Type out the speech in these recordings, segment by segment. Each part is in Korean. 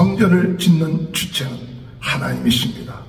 성전을 짓는 주체는 하나님이십니다.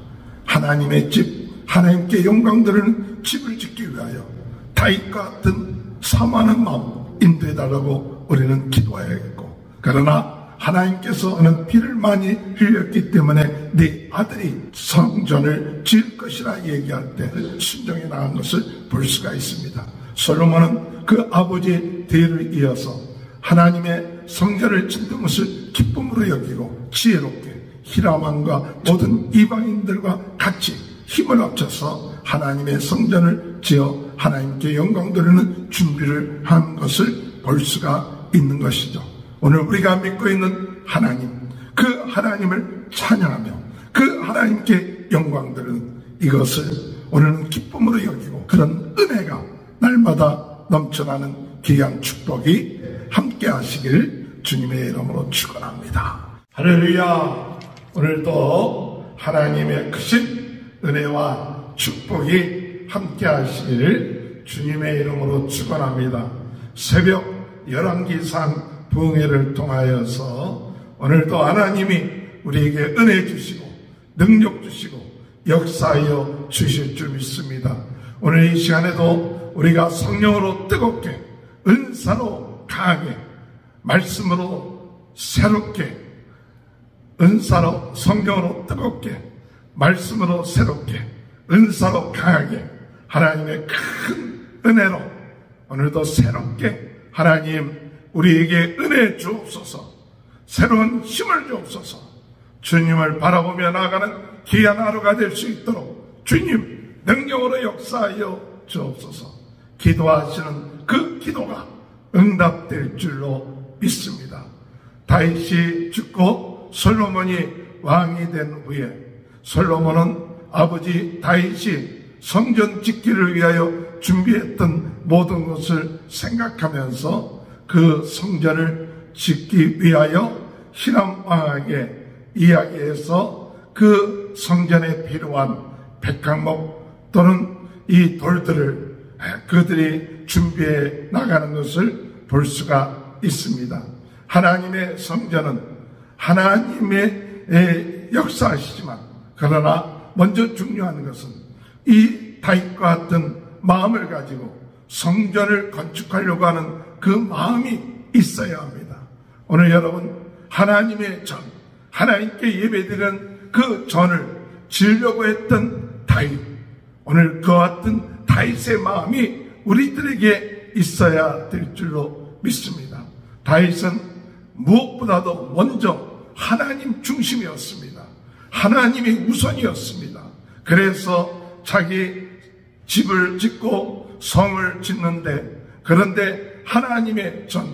하나님의 집, 하나님께 영광 드리는 집을 짓기 위하여 다윗과 같은 사모하는 마음 인도해달라고 우리는 기도해야겠고, 그러나 하나님께서는 피를 많이 흘렸기 때문에 네 아들이 성전을 지을 것이라 얘기할 때 순종해 나간 것을 볼 수가 있습니다. 솔로몬은 그 아버지의 뒤를 이어서 하나님의 성전을 짓는 것을 기쁨으로 여기고 지혜롭게 히람왕과 모든 이방인들과 같이 힘을 합쳐서 하나님의 성전을 지어 하나님께 영광 돌리는 준비를 한 것을 볼 수가 있는 것이죠. 오늘 우리가 믿고 있는 하나님, 그 하나님을 찬양하며 그 하나님께 영광 돌리는 이것을 오늘은 기쁨으로 여기고, 그런 은혜가 날마다 넘쳐나는 귀한 축복이 함께 하시길 주님의 이름으로 축원합니다. 할렐루야. 오늘도 하나님의 크신 은혜와 축복이 함께 하시기를 주님의 이름으로 축원합니다. 새벽 열왕기상 부흥회를 통하여서 오늘도 하나님이 우리에게 은혜 주시고 능력 주시고 역사하여 주실 줄 믿습니다. 오늘 이 시간에도 우리가 성령으로 뜨겁게, 은사로 강하게, 말씀으로 새롭게, 은사로 성령으로 뜨겁게, 말씀으로 새롭게, 은사로 강하게, 하나님의 큰 은혜로 오늘도 새롭게 하나님 우리에게 은혜 주옵소서, 새로운 힘을 주옵소서, 주님을 바라보며 나아가는 귀한 하루가 될 수 있도록 주님 능력으로 역사하여 주옵소서. 기도하시는 그 기도가 응답될 줄로 믿습니다. 다윗이 죽고 솔로몬이 왕이 된 후에 솔로몬은 아버지 다윗이 성전 짓기를 위하여 준비했던 모든 것을 생각하면서 그 성전을 짓기 위하여 히람 왕에게 이야기해서 그 성전에 필요한 백항목 또는 이 돌들을 그들이 준비해 나가는 것을 볼 수가 있습니다. 하나님의 성전은 하나님의 역사하시지만, 그러나 먼저 중요한 것은 이 다윗과 같은 마음을 가지고 성전을 건축하려고 하는 그 마음이 있어야 합니다. 오늘 여러분, 하나님의 전, 하나님께 예배드리는 그 전을 지으려고 했던 다윗, 오늘 그와 같은 다윗의 마음이 우리들에게 있어야 될 줄로 믿습니다. 다윗은 무엇보다도 먼저 하나님 중심이었습니다. 하나님이 우선이었습니다. 그래서 자기 집을 짓고 성을 짓는데, 그런데 하나님의 전,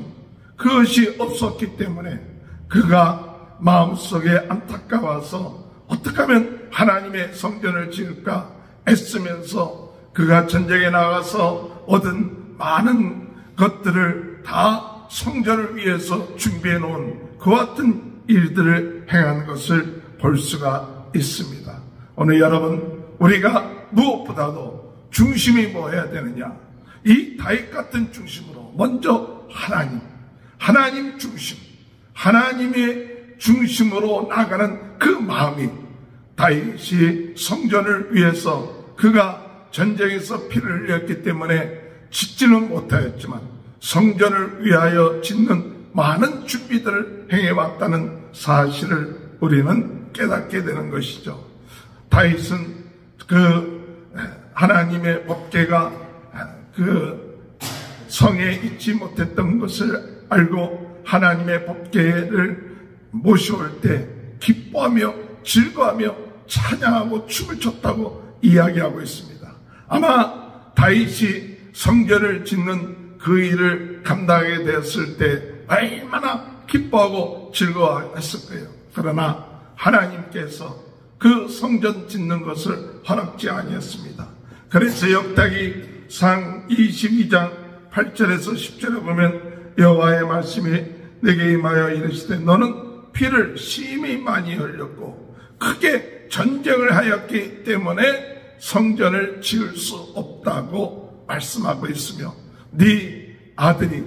그것이 없었기 때문에 그가 마음속에 안타까워서 어떻게 하면 하나님의 성전을 지을까 애쓰면서 그가 전쟁에 나가서 얻은 많은 것들을 다 성전을 위해서 준비해 놓은 그와 같은 일들을 행한 것을 볼 수가 있습니다. 오늘 여러분, 우리가 무엇보다도 중심이 뭐 해야 되느냐? 이 다윗 같은 중심으로 먼저 하나님 중심, 하나님의 중심으로 나가는 그 마음이, 다윗이 성전을 위해서 그가 전쟁에서 피를 흘렸기 때문에 짓지는 못하였지만 성전을 위하여 짓는 많은 준비들을 행해왔다는 사실을 우리는 깨닫게 되는 것이죠. 다윗은 그 하나님의 법궤가 그 성에 있지 못했던 것을 알고 하나님의 법궤를 모셔올 때 기뻐하며 즐거워하며 찬양하고 춤을 췄다고 이야기하고 있습니다. 아마 다윗이 성전을 짓는 그 일을 감당하게 되었을 때 얼마나 기뻐하고 즐거워했을 거예요. 그러나 하나님께서 그 성전 짓는 것을 허락지 아니었습니다. 그래서 역대기상 22장 8절에서 10절에 보면 여호와의 말씀이 내게 임하여 이르시되 너는 피를 심히 많이 흘렸고 크게 전쟁을 하였기 때문에 성전을 지을 수 없다고 말씀하고 있으며 네 아들이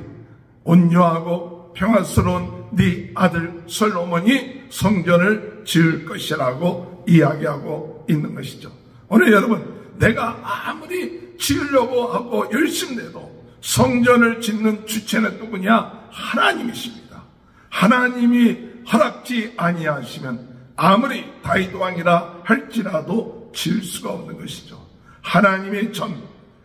온유하고 평화스러운 네 아들 솔로몬이 성전을 지을 것이라고 이야기하고 있는 것이죠. 오늘 여러분, 내가 아무리 지으려고 하고 열심히 내도 성전을 짓는 주체는 누구냐? 하나님이십니다. 하나님이 허락지 아니하시면 아무리 다윗 왕이라 할지라도 지을 수가 없는 것이죠. 하나님의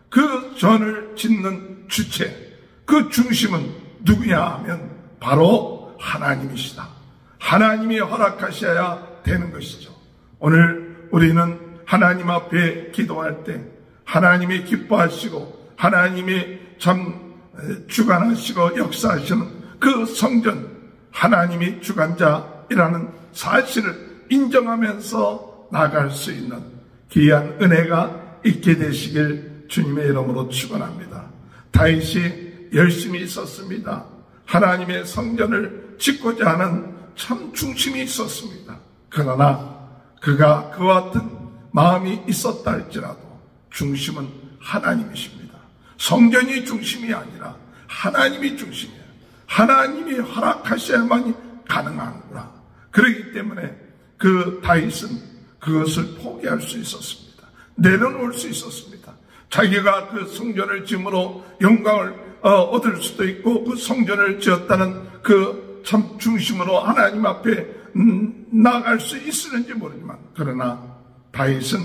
그 전을 짓는 주체, 그 중심은 누구냐 하면 바로 하나님이시다. 하나님이 허락하셔야 되는 것이죠. 오늘 우리는 하나님 앞에 기도할 때 하나님이 기뻐하시고 하나님이 참 주관하시고 역사하시는 그 성전, 하나님이 주관자이라는 사실을 인정하면서 나갈 수 있는 귀한 은혜가 있게 되시길 주님의 이름으로 축원합니다. 다윗이 열심히 있었습니다. 하나님의 성전을 짓고자 하는 참 중심이 있었습니다. 그러나 그가 그와 같은 마음이 있었다 할지라도 중심은 하나님이십니다. 성전이 중심이 아니라 하나님이 중심이에요. 하나님이 허락하셔야만이 가능하구나. 그렇기 때문에 그 다윗은 그것을 포기할 수 있었습니다. 내려놓을 수 있었습니다. 자기가 그 성전을 지음으로 영광을 얻을 수도 있고 그 성전을 지었다는 그 참 중심으로 하나님 앞에 나아갈 수 있을는지 모르지만, 그러나 다윗은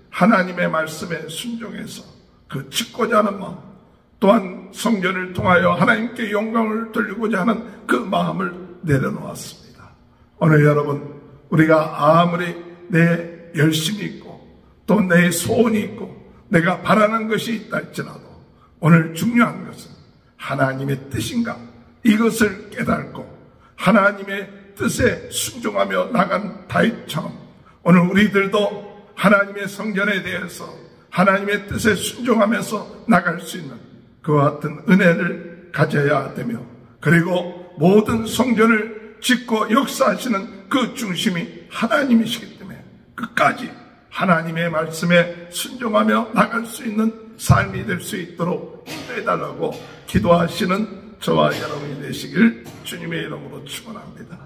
하나님의 말씀에 순종해서 그 짓고자 하는 마음, 또한 성전을 통하여 하나님께 영광을 돌리고자 하는 그 마음을 내려놓았습니다. 오늘 여러분, 우리가 아무리 내 열심이 있고 또 내 소원이 있고 내가 바라는 것이 있다 할지라도 오늘 중요한 것은 하나님의 뜻인가, 이것을 깨닫고 하나님의 뜻에 순종하며 나간 다윗처럼 오늘 우리들도 하나님의 성전에 대해서 하나님의 뜻에 순종하면서 나갈 수 있는 그와 같은 은혜를 가져야 되며, 그리고 모든 성전을 짓고 역사하시는 그 중심이 하나님이시기 때문에 끝까지 하나님의 말씀에 순종하며 나갈 수 있는 삶이 될 수 있도록 인도해달라고 기도하시는 저와 여러분이 되시길 주님의 이름으로 축원합니다.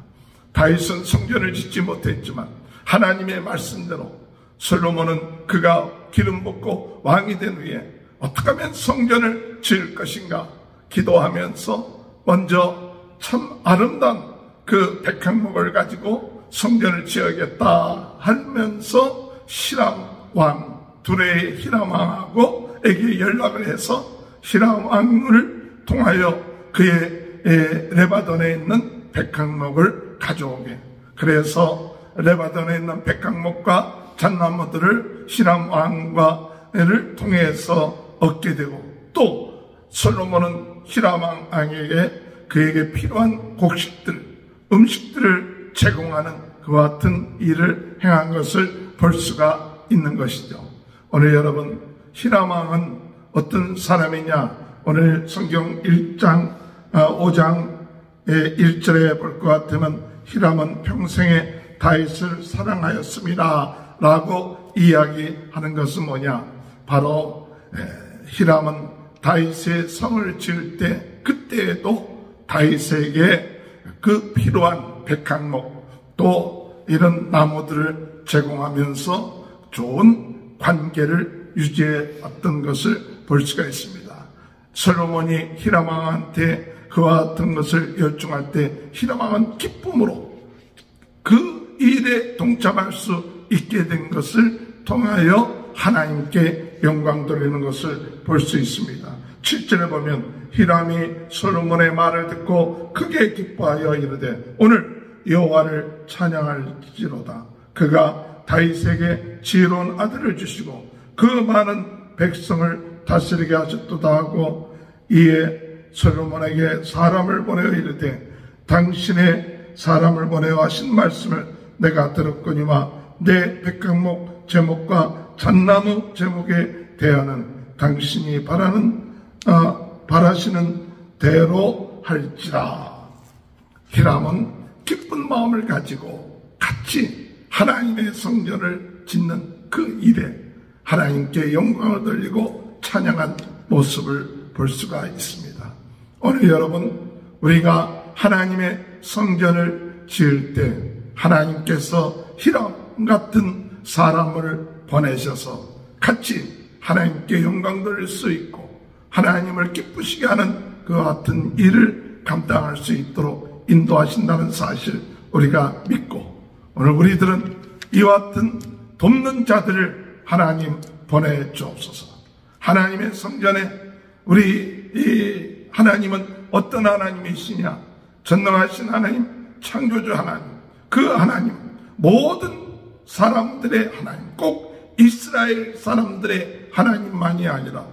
다윗은 성전을 짓지 못했지만 하나님의 말씀대로 솔로몬은 그가 기름 붓고 왕이 된 후에 어떻게 하면 성전을 지을 것인가 기도하면서 먼저 참 아름다운 그 백향목을 가지고 성전을 지어야겠다 하면서 히람 왕 두레의 히람 왕하고 에게 연락을 해서 히람 왕을 통하여 그의 레바논에 있는 백향목을 가져오게, 그래서 레바논에 있는 백향목과 잣나무들을 히람 왕과를 통해서 얻게 되고, 또 솔로몬은 히람 왕에게 그에게 필요한 곡식들, 음식들을 제공하는 그와 같은 일을 행한 것을 볼 수가 있는 것이죠. 오늘 여러분, 히람 왕은 어떤 사람이냐? 오늘 성경 1장 5장의 1절에 볼 것 같으면 히람은 평생에 다윗을 사랑하였습니다 라고 이야기하는 것은 뭐냐? 바로 히람은 다윗의 성을 지을 때 그때에도 다윗에게 그 필요한 백향목 또 이런 나무들을 제공하면서 좋은 관계를 유지해 왔던 것을 볼 수가 있습니다. 솔로몬이 히람 왕한테 그와 같은 것을 요청할 때 히람 왕은 기쁨으로 그 일에 동참할 수 있게 된 것을 통하여 하나님께 영광 돌리는 것을 볼 수 있습니다. 7절에 보면 히람이 솔로몬의 말을 듣고 크게 기뻐하여 이르되 오늘 여호와를 찬양할지로다. 그가 다윗에게 지혜로운 아들을 주시고 그 많은 백성을 다스리게 하셨도다 하고, 이에 솔로몬에게 사람을 보내어 이르되 당신의 사람을 보내어 하신 말씀을 내가 들었거니와 내 백향목 제목과 잣나무 제목에 대하는 당신이 바라시는 대로 할지라. 히람은 기쁜 마음을 가지고 같이 하나님의 성전을 짓는 그 일에 하나님께 영광을 돌리고 찬양한 모습을 볼 수가 있습니다. 오늘 여러분, 우리가 하나님의 성전을 지을 때 하나님께서 히람 같은 사람을 보내셔서 같이 하나님께 영광 돌릴 수 있고 하나님을 기쁘시게 하는 그와 같은 일을 감당할 수 있도록 인도하신다는 사실 우리가 믿고, 오늘 우리들은 이와 같은 돕는 자들을 하나님 보내주옵소서. 하나님의 성전에 우리 하나님은 어떤 하나님이시냐? 전능하신 하나님, 창조주 하나님, 그 하나님, 모든 사람들의 하나님, 꼭 이스라엘 사람들의 하나님만이 아니라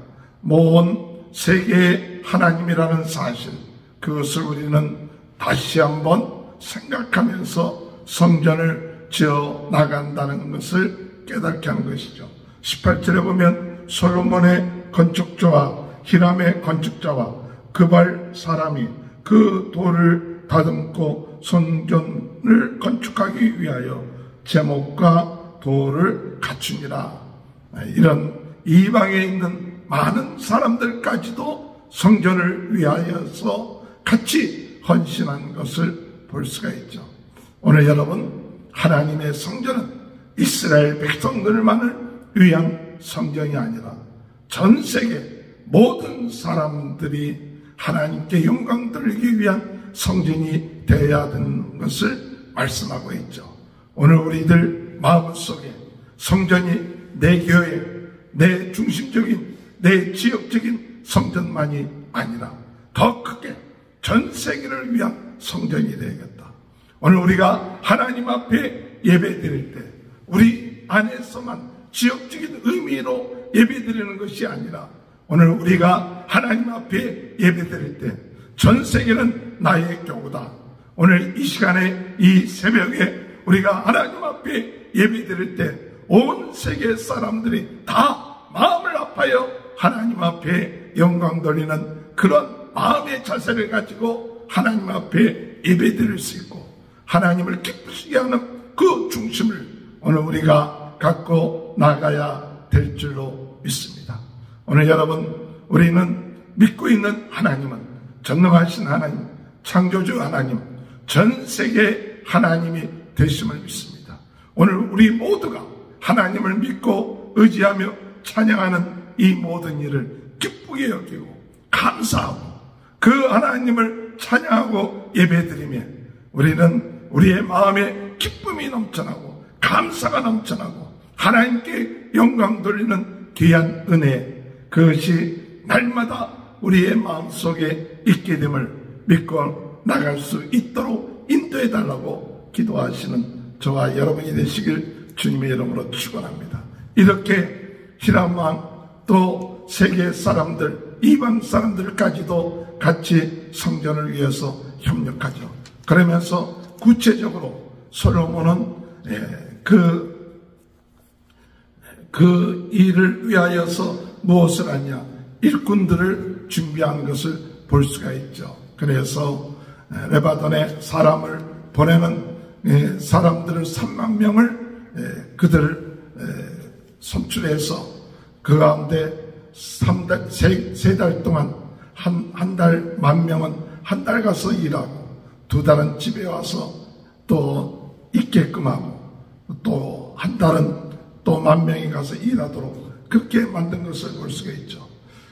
온 세계의 하나님이라는 사실, 그것을 우리는 다시 한번 생각하면서 성전을 지어 나간다는 것을 깨닫게 하는 것이죠. 18절에 보면 솔로몬의 건축자와 히람의 건축자와 그발 사람이 그 돌을 다듬고 성전을 건축하기 위하여 제목과 돌을 갖추니라. 이런 이방에 있는 많은 사람들까지도 성전을 위하여서 같이 헌신한 것을 볼 수가 있죠. 오늘 여러분, 하나님의 성전은 이스라엘 백성들만을 위한 성전이 아니라 전 세계 모든 사람들이 하나님께 영광 돌리기 위한 성전이 되어야 하는 것을 말씀하고 있죠. 오늘 우리들 마음속에 성전이 내 교회, 내 중심적인, 내 지역적인 성전만이 아니라 더 크게 전 세계를 위한 성전이 되겠다. 오늘 우리가 하나님 앞에 예배 드릴 때 우리 안에서만 지역적인 의미로 예배 드리는 것이 아니라 오늘 우리가 하나님 앞에 예배 드릴 때 전 세계는 나의 교구다. 오늘 이 시간에 이 새벽에 우리가 하나님 앞에 예배 드릴 때 온 세계 사람들이 다 마음을 아파요 하나님 앞에 영광 돌리는 그런 마음의 자세를 가지고 하나님 앞에 예배 드릴 수 있고 하나님을 기쁘시게 하는 그 중심을 오늘 우리가 갖고 나가야 될 줄로 믿습니다. 오늘 여러분, 우리는 믿고 있는 하나님은 전능하신 하나님, 창조주 하나님, 전 세계 하나님이 되심을 믿습니다. 오늘 우리 모두가 하나님을 믿고 의지하며 찬양하는 이 모든 일을 기쁘게 여기고 감사하고 그 하나님을 찬양하고 예배드리며 우리는 우리의 마음에 기쁨이 넘쳐나고 감사가 넘쳐나고 하나님께 영광 돌리는 귀한 은혜, 그것이 날마다 우리의 마음속에 있게 됨을 믿고 나갈 수 있도록 인도해 달라고 기도하시는 저와 여러분이 되시길 주님의 이름으로 축원합니다. 이렇게 히람왕 또 세계 사람들, 이방 사람들까지도 같이 성전을 위해서 협력하죠. 그러면서 구체적으로 솔로몬은 그 일을 위하여서 무엇을 하냐? 일꾼들을 준비한 것을 볼 수가 있죠. 그래서 레바논에 사람을 보내는 사람들을 3만 명을 그들을 선출해서 그 가운데 세 달 동안 한 달 10,000명은 한 달 가서 일하고 2달은 집에 와서 또 있게끔 하고 또 한 달은 또 10,000명이 가서 일하도록 그렇게 만든 것을 볼 수가 있죠.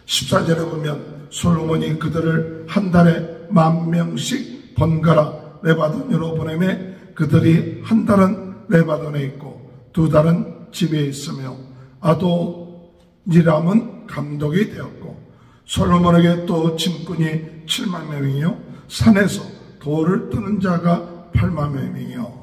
14절에 보면 솔로몬이 그들을 한 달에 10,000명씩 번갈아 레바논으로 보내매 그들이 한 달은 레바논에 있고 2달은 집에 있으며 아도니람은 감독이 되었고 솔로몬에게 또 짐꾼이 7만 명이요 산에서 돌을 뜨는 자가 8만 명이요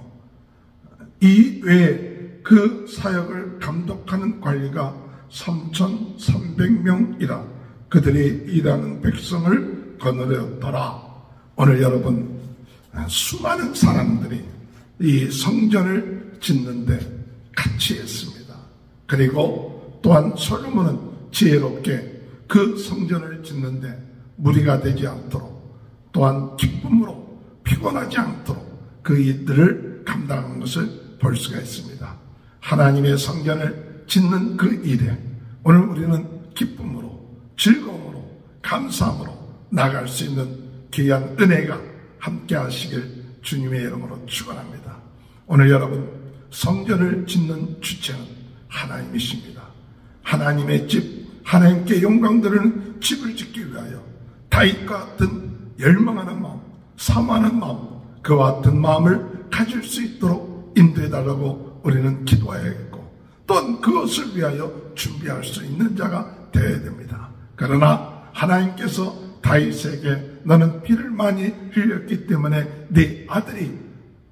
이 외에 그 사역을 감독하는 관리가 3,300명이라 그들이 일하는 백성을 거느렸더라. 오늘 여러분, 수많은 사람들이 이 성전을 짓는데 같이 했습니다. 그리고 또한 솔로몬은 지혜롭게 그 성전을 짓는데 무리가 되지 않도록 또한 기쁨으로 피곤하지 않도록 그 일들을 감당하는 것을 볼 수가 있습니다. 하나님의 성전을 짓는 그 일에 오늘 우리는 기쁨으로 즐거움으로 감사함으로 나갈 수 있는 귀한 은혜가 함께 하시길 주님의 이름으로 축원합니다. 오늘 여러분, 성전을 짓는 주체는 하나님이십니다. 하나님의 집, 하나님께 영광 드리는 집을 짓기 위하여 다윗과 같은 열망하는 마음, 사모하는 마음, 그와 같은 마음을 가질 수 있도록 인도해달라고 우리는 기도해야겠고, 또한 그것을 위하여 준비할 수 있는 자가 되어야 됩니다. 그러나 하나님께서 다윗에게 너는 피를 많이 흘렸기 때문에 네 아들이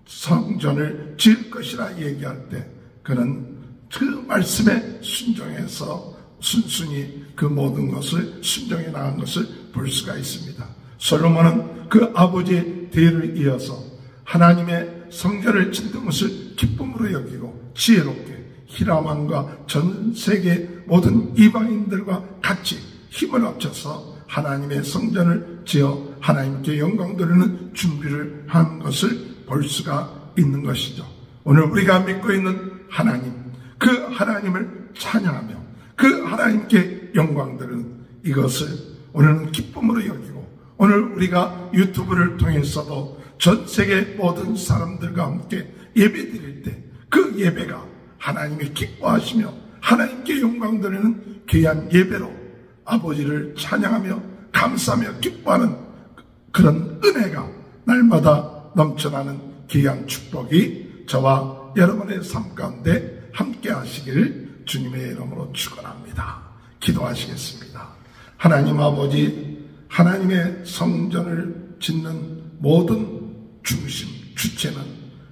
성전을 지을 것이라 얘기할 때 그는 그 말씀에 순종해서 순순히 그 모든 것을 순종해 나간 것을 볼 수가 있습니다. 솔로몬은 그 아버지의 뒤를 이어서 하나님의 성전을 짓는 것을 기쁨으로 여기고 지혜롭게 히람왕과 전 세계 모든 이방인들과 같이 힘을 합쳐서 하나님의 성전을 지어 하나님께 영광 돌리는 준비를 한 것을 볼 수가 있는 것이죠. 오늘 우리가 믿고 있는 하나님, 그 하나님을 찬양하며 그 하나님께 영광 돌리는 이것을 오늘은 기쁨으로 여기고, 오늘 우리가 유튜브를 통해서도 전 세계 모든 사람들과 함께 예배 드릴 때 그 예배가 하나님이 기뻐하시며 하나님께 영광 돌리는 귀한 예배로 아버지를 찬양하며 감사하며 기뻐하는 그런 은혜가 날마다 넘쳐나는 귀한 축복이 저와 여러분의 삶 가운데 함께 하시길 주님의 이름으로 축원합니다. 기도하시겠습니다. 하나님 아버지, 하나님의 성전을 짓는 모든 중심, 주체는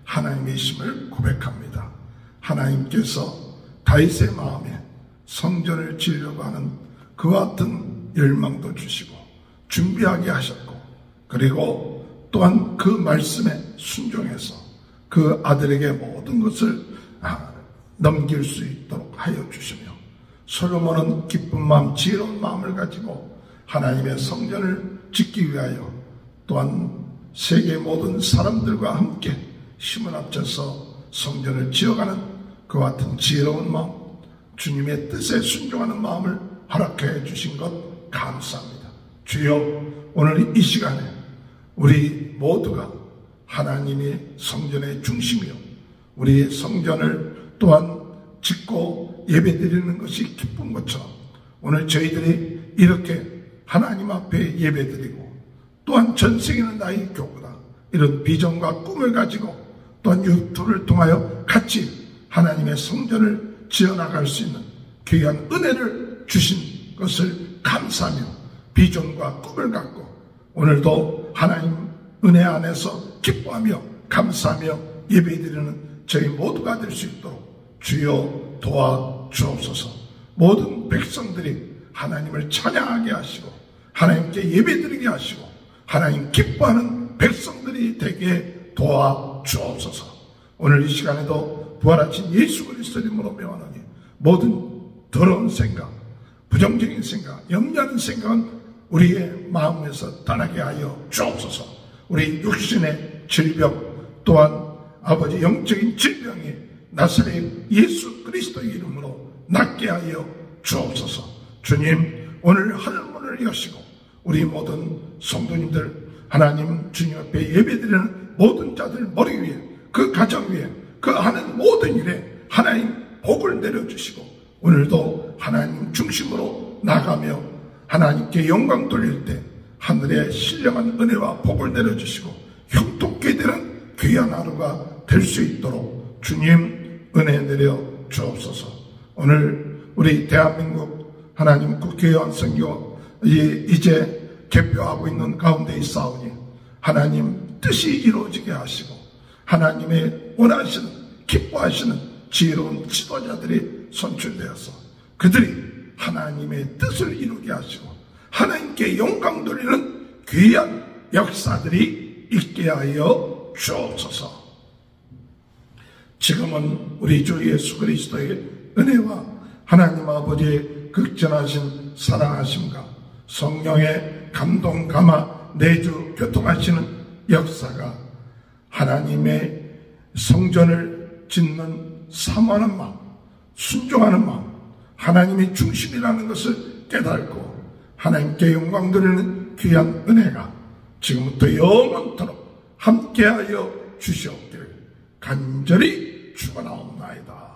하나님이심을 고백합니다. 하나님께서 다윗의 마음에 성전을 지으려고 하는 그와 같은 열망도 주시고 준비하게 하셨고, 그리고 또한 그 말씀에 순종해서 그 아들에게 모든 것을 넘길 수 있도록 하여 주시며, 솔로몬은 기쁜 마음, 지혜로운 마음을 가지고 하나님의 성전을 짓기 위하여 또한 세계 모든 사람들과 함께 힘을 합쳐서 성전을 지어가는 그와 같은 지혜로운 마음, 주님의 뜻에 순종하는 마음을 허락해 주신 것 감사합니다. 주여, 오늘 이 시간에 우리 모두가 하나님이 성전의 중심이요, 우리 성전을 또한 짓고 예배드리는 것이 기쁜 것처럼 오늘 저희들이 이렇게 하나님 앞에 예배드리고, 또한 전 세계는 나의 교구다, 이런 비전과 꿈을 가지고 또한 유튜브를 통하여 같이 하나님의 성전을 지어나갈 수 있는 귀한 은혜를 주신 것을 감사하며 비전과 꿈을 갖고 오늘도 하나님 은혜 안에서 기뻐하며 감사하며 예배드리는 저희 모두가 될 수 있도록 주여 도와주옵소서. 모든 백성들이 하나님을 찬양하게 하시고 하나님께 예배드리게 하시고 하나님 기뻐하는 백성들이 되게 도와주옵소서. 오늘 이 시간에도 부활하신 예수 그리스도 이름으로 명하노니 모든 더러운 생각, 부정적인 생각, 염려하는 생각은 우리의 마음에서 떠나게 하여 주옵소서. 우리 육신의 질병, 또한 아버지 영적인 질병이 나사렛 예수 그리스도의 이름으로 낫게 하여 주옵소서. 주님, 오늘 하늘문을 여시고 우리 모든 성도님들 하나님 주님 앞에 예배드리는 모든 자들 머리 위에, 그 가정 위에, 그 하는 모든 일에 하나님 복을 내려주시고 오늘도 하나님 중심으로 나가며 하나님께 영광 돌릴 때 하늘의 신령한 은혜와 복을 내려주시고 형통케 되는 귀한 하루가 될 수 있도록 주님 은혜 내려 주옵소서. 오늘 우리 대한민국 하나님 국회의원 선거 이제 개표하고 있는 가운데 있사오니 하나님 뜻이 이루어지게 하시고 하나님의 원하시는 기뻐하시는 지혜로운 지도자들이 선출되어서 그들이 하나님의 뜻을 이루게 하시고 하나님께 영광 돌리는 귀한 역사들이 있게 하여 주옵소서. 지금은 우리 주 예수 그리스도의 은혜와 하나님 아버지의 극전하신 사랑하심과 성령의 감동 감화 내주 교통하시는 역사가 하나님의 성전을 짓는 사모하는 마음, 순종하는 마음, 하나님이 중심이라는 것을 깨닫고 하나님께 영광 돌리는 귀한 은혜가 지금부터 영원토록 함께하여 주시옵기를 간절히 축원하옵나이다.